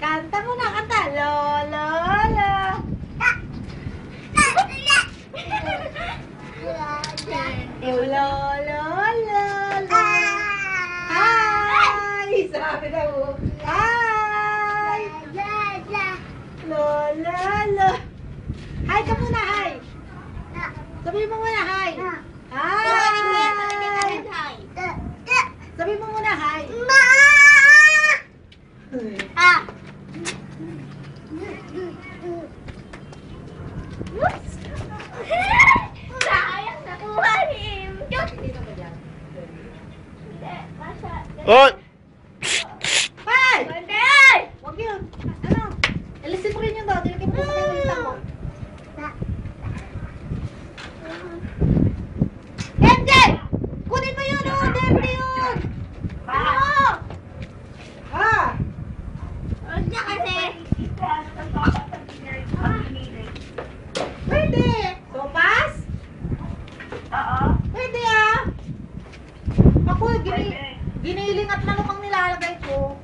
Kanta mo na, kanta. Lolo, lo. Lolo, lolo, lo. Hi! Sabi na mo. Hi! Lolo, lo. Hi ka muna, hi. Sabi mo muna, hi. Hi! Sabi mo muna, hi. Sayang nakuha ni Imjok. Oy! Hi! Banday! Huwag yun. Ano? Alisin mo rin yun daw. Dilagay mo sa kakalita mo. MJ! Kunin mo yun, oh! Debri yun! Ano? Ha? Huwag niya kasi. Pwede! Sopas? Pwede ah! Ako, giniling at manok ang nilalagay ko.